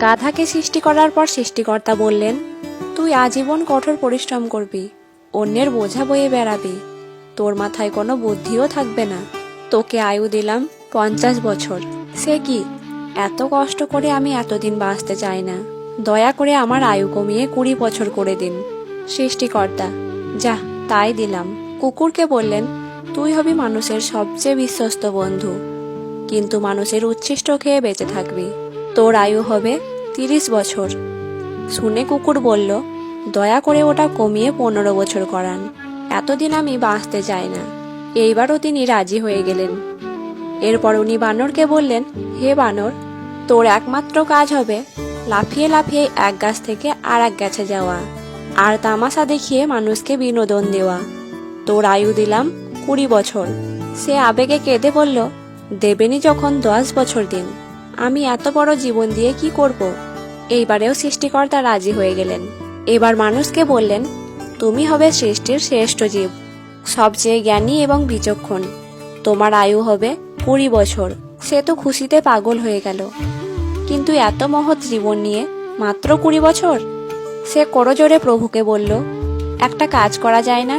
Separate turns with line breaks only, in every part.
গাধাকে সৃষ্টি করার পর সৃষ্টিকর্তা বললেন, তুই আজীবন কঠোর পরিশ্রম করবি, অন্যের বোঝা বয়ে বেড়াবি, তোর মাথায় কোনো বুদ্ধিও থাকবে না। তোকে আয়ু দিলাম 50 বছর। সে কি, এত কষ্ট করে আমি এতদিন বাঁচতে চাই না, দয়া করে আমার আয়ু কমিয়ে 20 বছর করে দিন। সৃষ্টিকর্তা, যা, তাই দিলাম। কুকুরকে বললেন, তুই হবি মানুষের সবচেয়ে বিশ্বস্ত বন্ধু, কিন্তু মানুষের উচ্ছিষ্ট খেয়ে বেঁচে থাকবি। তোর আয়ু হবে 30 বছর। শুনে কুকুর বলল, দয়া করে ওটা কমিয়ে 15 বছর করান, এতদিন আমি বাঁচতে চাই না। এইবারও তিনি রাজি হয়ে গেলেন। এরপর উনি বানরকে বললেন, হে বানর, তোর একমাত্র কাজ হবে লাফিয়ে লাফিয়ে এক গাছ থেকে আর এক গাছে যাওয়া আর তামাশা দেখিয়ে মানুষকে বিনোদন দেওয়া। তোর আয়ু দিলাম 20 বছর। সে আবেগে কেঁদে বলল, দেবেনি যখন 10 বছর দিন, আমি এত বড় জীবন দিয়ে কি করব? এইবারেও সৃষ্টিকর্তা রাজি হয়ে গেলেন। এবার মানুষকে বললেন, তুমি হবে সৃষ্টির শ্রেষ্ঠ জীব, সবচেয়ে জ্ঞানী এবং বিচক্ষণ। তোমার আয়ু হবে 20 বছর। সে তো খুশিতে পাগল হয়ে গেল, কিন্তু এত মহৎ জীবন নিয়ে মাত্র 20 বছর। সে করজোড়ে প্রভুকে বলল, একটা কাজ করা যায় না?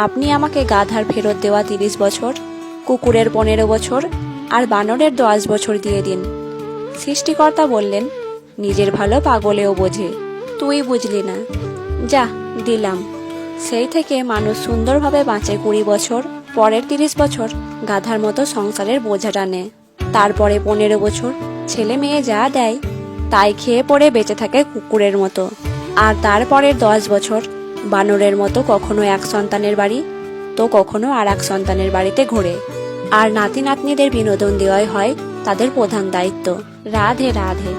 আপনি আমাকে গাধার ফেরত দেওয়া 30 বছর, কুকুরের 15 বছর আর বানরের 10 বছর দিয়ে দিন। সৃষ্টিকর্তা বললেন, নিজের ভালো পাগলেও বোঝে, তুই বুঝলি না, যা, দিলাম। সেই থেকে মানুষ সুন্দরভাবে বাঁচে 20 বছর। পরের 30 বছর গাধার মতো সংসারের বোঝা টানে। তারপরে 15 বছর ছেলে মেয়ে যা দেয় তাই খেয়ে পড়ে বেঁচে থাকে কুকুরের মতো। আর তারপরের 10 বছর বানরের মতো কখনো এক সন্তানের বাড়ি তো কখনো আর এক সন্তানের বাড়িতে ঘোরে। আর নাতি নাতনিদের বিনোদন দেওয়াই হয় তাদের প্রধান দায়িত্ব। রাধে রাধে।